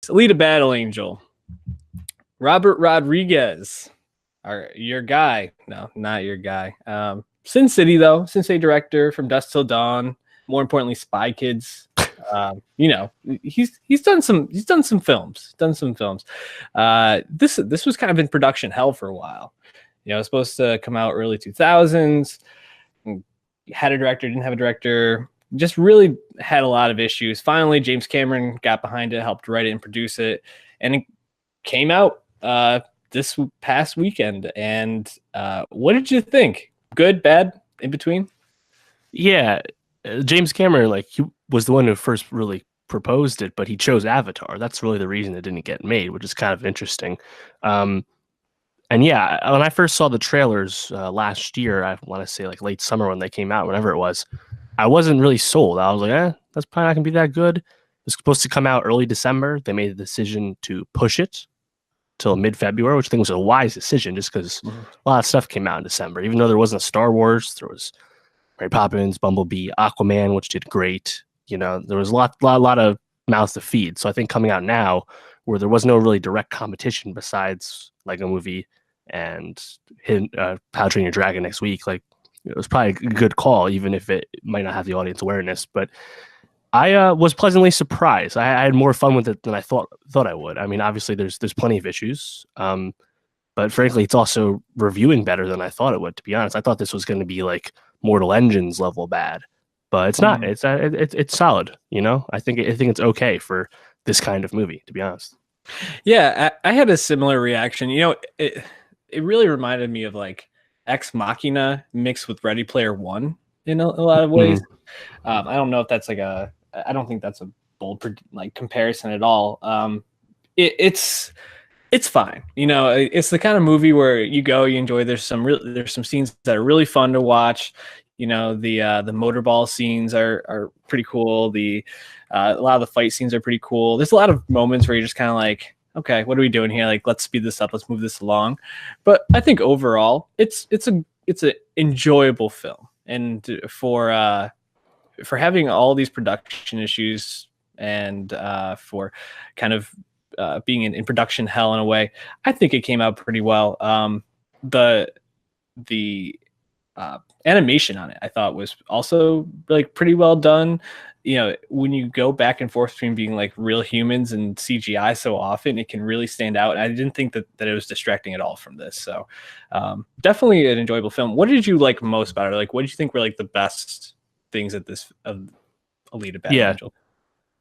Alita Battle Angel. Robert Rodriguez, your guy. No, not your guy. Sin City though, Sin City director from Dusk Till Dawn. More importantly, Spy Kids. He's done some films. This was kind of in production hell for a while. It was supposed to come out early 2000s. Had a director, didn't have a director. Just really had a lot of issues. Finally, James Cameron got behind it, helped write it and produce it, and it came out this past weekend. And what did you think? Good, bad, in between? Yeah, James Cameron, he was the one who first really proposed it, but he chose Avatar. That's really the reason it didn't get made, which is kind of interesting. And yeah, when I first saw the trailers last year, I want to say late summer when they came out, whenever it was, I wasn't really sold. I was like, that's probably not going to be that good. It was supposed to come out early December. They made the decision to push it till mid-February, which I think was a wise decision just because a lot of stuff came out in December. Even though there wasn't a Star Wars, there was Mary Poppins, Bumblebee, Aquaman, which did great. There was a lot of mouths to feed. So I think coming out now, where there was no really direct competition besides Lego Movie and How to Train Your Dragon next week, it was probably a good call, even if it might not have the audience awareness. But I was pleasantly surprised. I had more fun with it than I thought I would. I mean, obviously there's plenty of issues, but frankly, it's also reviewing better than I thought it would. To be honest, I thought this was going to be Mortal Engines level bad, but it's not. It's solid. I think it's okay for this kind of movie. To be honest. Yeah, I had a similar reaction. It really reminded me of Ex Machina mixed with Ready Player One in a lot of ways. I don't know if that's I don't think that's a bold comparison at all. It's fine. It's the kind of movie where you enjoy. There's some scenes that are really fun to watch. The motorball scenes are pretty cool. A lot of the fight scenes are pretty cool. There's a lot of moments where you're just kind of okay, what are we doing here? Let's speed this up. Let's move this along. But I think overall, it's an enjoyable film. And for having all these production issues and for kind of being in production hell in a way, I think it came out pretty well. The animation on it, I thought, was also pretty well done. When you go back and forth between being real humans and CGI so often, it can really stand out. And I didn't think that it was distracting at all from this. So definitely an enjoyable film. What did you like most about it? What did you think were the best things of Alita Battle Angel?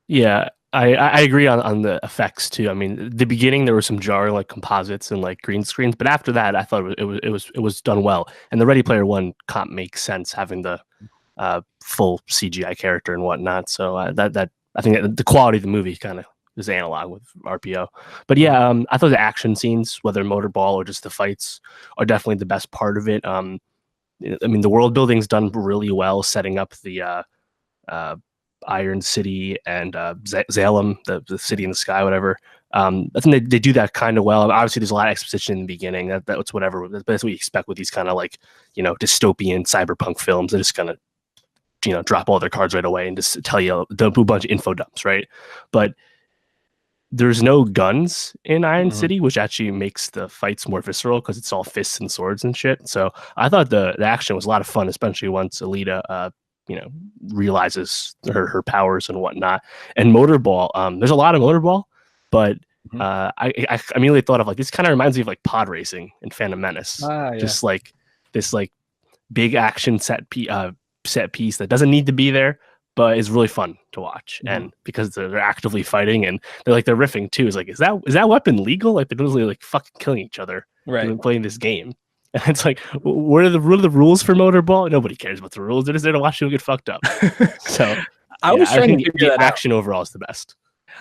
Yeah, I agree on the effects too. I mean, the beginning there were some jarring composites and green screens, but after that, I thought it was done well. And the Ready Player One comp makes sense, having the full CGI character and whatnot. So that I think that the quality of the movie kind of is analog with RPO. But yeah, I thought the action scenes, whether motorball or just the fights, are definitely the best part of it. I mean, the world building's done really well, setting up the Iron City and Zalem, the city in the sky, whatever. I think they do that kind of well. Obviously, there's a lot of exposition in the beginning. That's whatever. That's what you expect with these kind of dystopian cyberpunk films. They're just gonna drop all their cards right away and just tell you a bunch of info dumps, right? But there's no guns in Iron City, which actually makes the fights more visceral because it's all fists and swords and shit. So I thought the action was a lot of fun, especially once Alita realizes her powers and whatnot. And motorball, there's a lot of motorball, but I immediately thought of this kind of reminds me of pod racing in Phantom Menace. Yeah. Just this big action set piece that doesn't need to be there, but is really fun to watch. And because they're actively fighting and they're riffing too, is is that weapon legal? They're literally fucking killing each other, right, playing this game. And it's what are the rules for motorball? Nobody cares about the rules. They're just there to watch you get fucked up. So I was trying to figure that action overall is the best.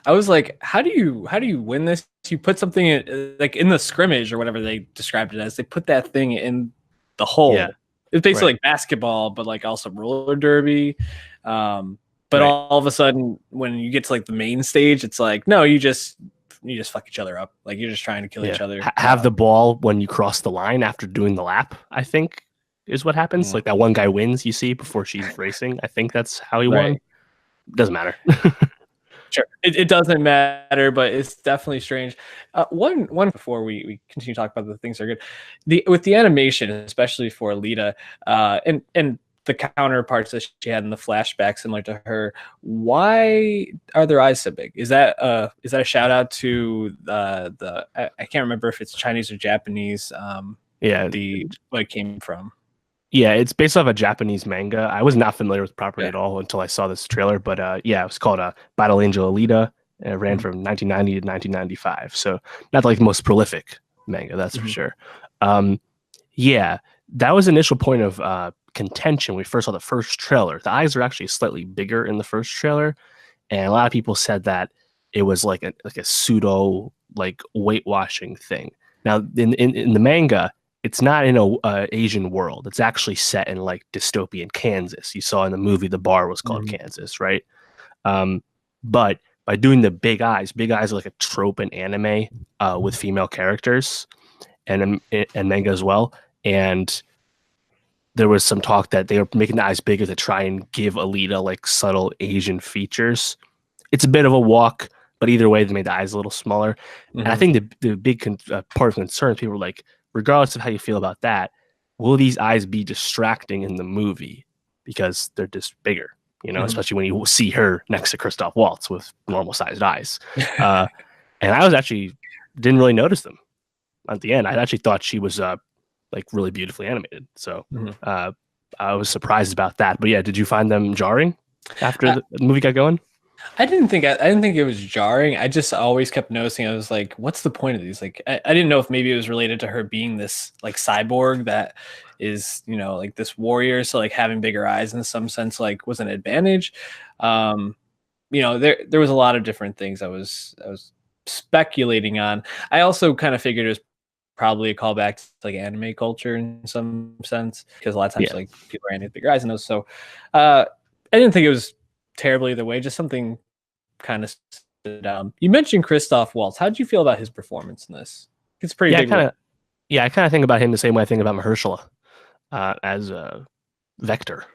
I was how do you win this? You put something in the scrimmage or whatever they described it as. They put that thing in the hole. Yeah. It's basically basketball, but also roller derby. But all of a sudden, when you get to the main stage, it's no, you just fuck each other up. You're just trying to kill each other. Have the ball when you cross the line after doing the lap, I think is what happens. That one guy wins, you see, before she's racing. I think that's how he won. Doesn't matter. Sure. It doesn't matter, but it's definitely strange. One before we continue to talk about the things that are good, with the animation, especially for Alita, and the counterparts that she had in the flashback, similar to her. Why are their eyes so big? Is that a shout out to I can't remember if it's Chinese or Japanese. Yeah, The what it came from. yeah, it's based off a Japanese manga. I was not familiar with the property Yeah. at all until I saw this trailer. But yeah, it was called Battle Angel Alita. And it ran Mhm. from 1990 to 1995. So not like the most prolific manga, that's for Mhm. sure. Um, yeah, that was the initial point of contention when we first saw the first trailer. The eyes are actually slightly bigger in the first trailer, and a lot of people said that it was like a pseudo like weight washing thing. Now in the manga, it's not in a Asian world. It's actually set in like dystopian Kansas. You saw in the movie the bar was called Mhm. Kansas, right? But by doing the big eyes are like a trope in anime with female characters and manga as well. And there was some talk that they were making the eyes bigger to try and give Alita like subtle Asian features. It's a bit of a walk, but either way, they made the eyes a little smaller. And I Mhm. think the big part of concern, people were like, regardless of how you feel about that, will these eyes be distracting in the movie because they're just bigger? You know, Mhm. especially when you see her next to Christoph Waltz with normal sized eyes. Uh, and I was actually didn't really notice them at the end. I actually thought she was like really beautifully animated. So Mhm. uh, I was surprised about that. But yeah, did you find them jarring after the movie got going? I didn't think it was jarring. I just always kept noticing. I was like, "What's the point of these?" Like, I didn't know if maybe it was related to her being this like cyborg that is, like this warrior. So like having bigger eyes in some sense like was an advantage. Um, there was a lot of different things I was speculating on. I also kind of figured it was probably a callback to like anime culture in some sense because a lot of times Yeah. like people are animated bigger eyes in those. So uh, I didn't think it was terrible either way. Just something kind of stood out. You mentioned Christoph Waltz. How did you feel about his performance in this? It's a pretty Yeah, I big kind role. of I kind of think about him the same way I think about Mahershala as a Vector.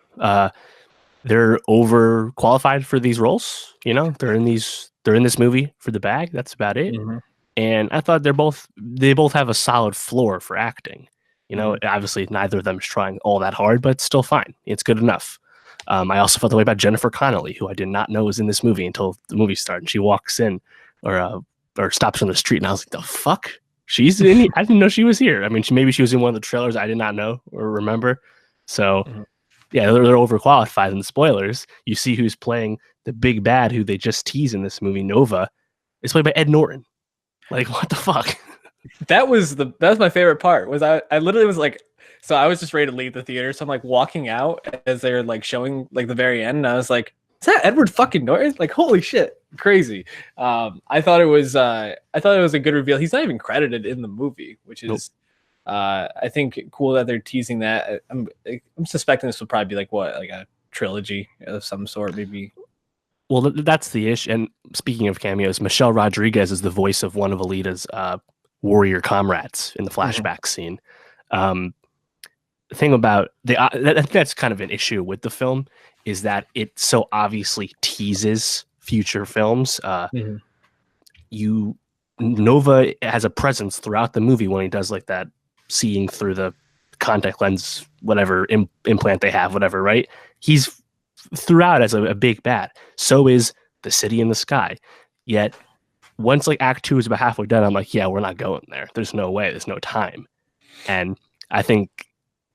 They're overqualified for these roles. You know, they're in this movie for the bag. That's about it. Hmm. And I thought they both have a solid floor for acting. You know, Hmm. obviously neither of them is trying all that hard, but it's still fine. It's good enough. I also felt the way about Jennifer Connelly, who I did not know was in this movie until the movie started. And she walks in or stops on the street, and I was like, "The fuck." She's in. I didn't know she was here. I mean, maybe she was in one of the trailers I did not know or remember. So Hmm. yeah, they're overqualified. And spoilers, you see who's playing the big bad who they just tease in this movie, Nova, is played by Ed Norton. Like, what the fuck? That was my favorite part. Was I literally was like, so I was just ready to leave the theater. So I'm like walking out as they're like showing like the very end, and I was like, is that Edward fucking Norton? Like, holy shit, crazy. I thought it was a good reveal. He's not even credited in the movie, which Nope. is I think cool that they're teasing that. I'm suspecting this will probably be like what, like a trilogy of some sort, maybe. Well, that's the issue. And speaking of cameos, Michelle Rodriguez is the voice of one of Alita's warrior comrades in the Mhm. flashback scene. Um, the thing about that's kind of an issue with the film is that it so obviously teases future films. Mhm. You Nova has a presence throughout the movie when he does like that seeing through the contact lens, whatever implant they have, whatever, right? He's throughout as a big bad. So is the city in the sky. Yet once like Act Two is about halfway done, I'm like, yeah, we're not going there. There's no way. There's no time. And I think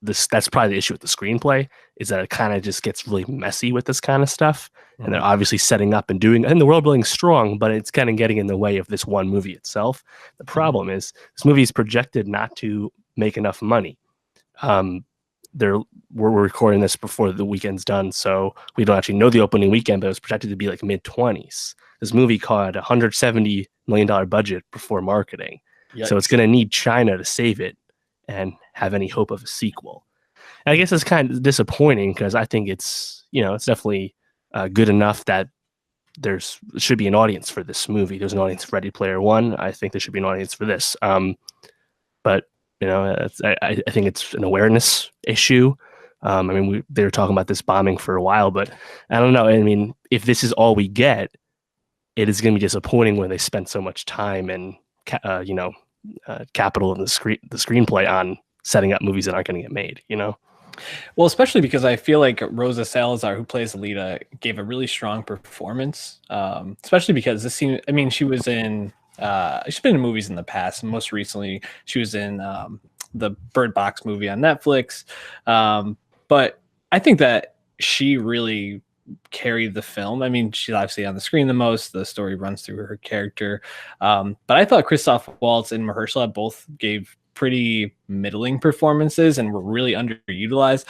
that's probably the issue with the screenplay is that it kind of just gets really messy with this kind of stuff. And they're Mhm. obviously setting up and doing, and the world building strong, but it's kind of getting in the way of this one movie itself. The Mhm. problem is this movie is projected not to make enough money. Um, they're we're recording this before the weekend's done, so we don't actually know the opening weekend, but it was projected to be like mid 20s. This movie caught $170 million budget before marketing, so it's Yikes. going to need China to save it and have any hope of a sequel. And I guess it's kind of disappointing because I think it's definitely good enough that there's should be an audience for this movie. There's an audience for Ready Player One. I think there should be an audience for this. But I think it's an awareness issue. I mean, they were talking about this bombing for a while, but I don't know. I mean, if this is all we get, it is going to be disappointing when they spend so much time and capital in the screenplay on setting up movies that aren't going to get made. Well, especially because I feel like Rosa Salazar, who plays Alita, gave a really strong performance. Especially because this scene, I mean, she's been in movies in the past, and most recently she was in the Bird Box movie on Netflix. But I think that she really carried the film. I mean, she's obviously on the screen the most. The story runs through her character. But I thought Christoph Waltz and Mahershala both gave pretty middling performances and were really underutilized.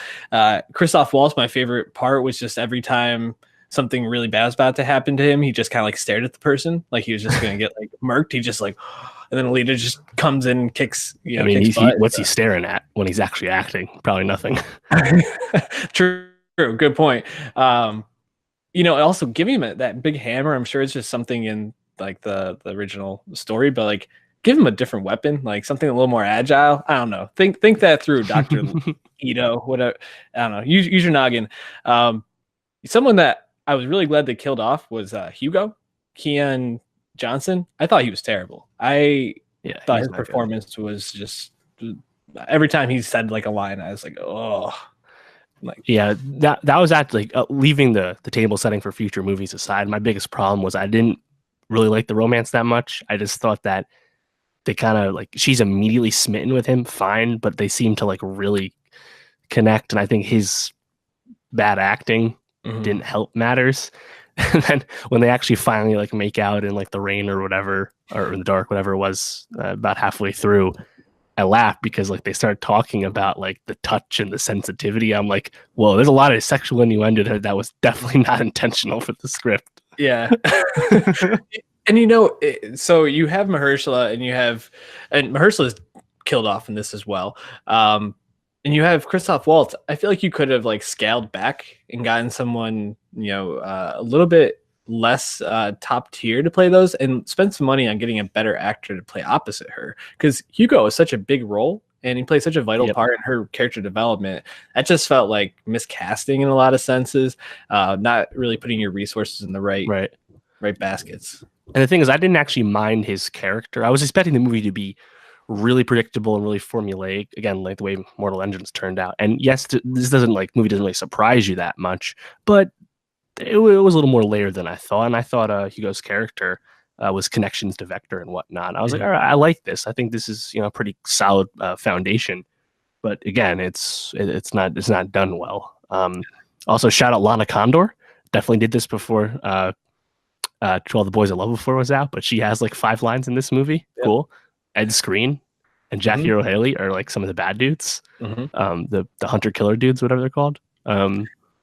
Christoph Waltz, my favorite part was just every time something really bad was about to happen to him, he just kind of like stared at the person like he was just going to get like murked. He just like, and then Alita just comes in and kicks, I mean, kicks butt. what's he staring at when he's actually acting? Probably nothing. True. Good point. Also give him that big hammer. I'm sure it's just something in like the original story, but like give him a different weapon, like something a little more agile. I don't know. Think that through, Dr. Ito, whatever. I don't know. Use your noggin. Someone that I was really glad they killed off was Hugo, Keon Johnson. I thought he was terrible. I thought his performance was just every time he said like a line, I was like, oh. Like, yeah, that was actually leaving the table setting for future movies aside. My biggest problem was I didn't really like the romance that much. I just thought that they kind of like she's immediately smitten with him, fine, but they seem to like really connect. And I think his bad acting didn't help matters. And then when they actually finally like make out in like the rain or whatever, or in the dark, whatever it was, about halfway through, I laughed because like they started talking about like the touch and the sensitivity. I'm like, whoa, there's a lot of sexual innuendo that was definitely not intentional for the script. Yeah. And so you have Mahershala and Mahershala is killed off in this as well. And you have Christoph Waltz. I feel like you could have like scaled back and gotten someone, a little bit less top tier to play those and spend some money on getting a better actor to play opposite her. Because Hugo is such a big role and he plays such a vital part in her character development. That just felt like miscasting in a lot of senses, not really putting your resources in the right baskets. And the thing is, I didn't actually mind his character. I was expecting the movie to be really predictable and really formulaic, again, like the way Mortal Engines turned out. And yes, this movie doesn't really surprise you that much, but it was a little more layered than I thought. And I thought Hugo's character was connections to Vector and whatnot. I was like, all right, I like this. I think this is a pretty solid foundation. But again, it's not done well. Also, shout out Lana Condor. Definitely did this before 12 the Boys I Love Before was out, but she has like 5 lines in this movie. Yep. Cool. Ed Skrein and Jackie Earle Haley are like some of the bad dudes. The hunter killer dudes, whatever they're called.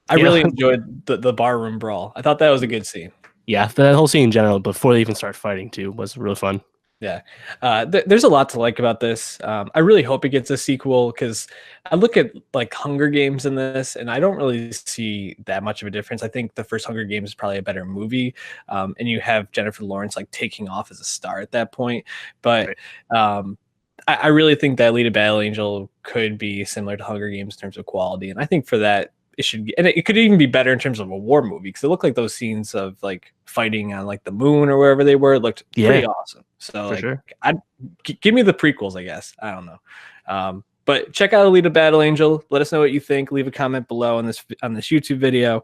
I really enjoyed the barroom brawl. I thought that was a good scene. Yeah, the whole scene in general, before they even start fighting too, was really fun. Yeah, there's a lot to like about this. I really hope it gets a sequel because I look at like Hunger Games in this, and I don't really see that much of a difference. I think the first Hunger Games is probably a better movie, and you have Jennifer Lawrence like taking off as a star at that point. But I really think that Alita Battle Angel could be similar to Hunger Games in terms of quality, and I think for that it should, and it could even be better in terms of a war movie because it looked like those scenes of like fighting on like the moon or wherever they were looked pretty awesome. So like, sure. I'd give me the prequels, I guess. I don't know. But check out Alita Battle Angel. Let us know what you think. Leave a comment below on this YouTube video.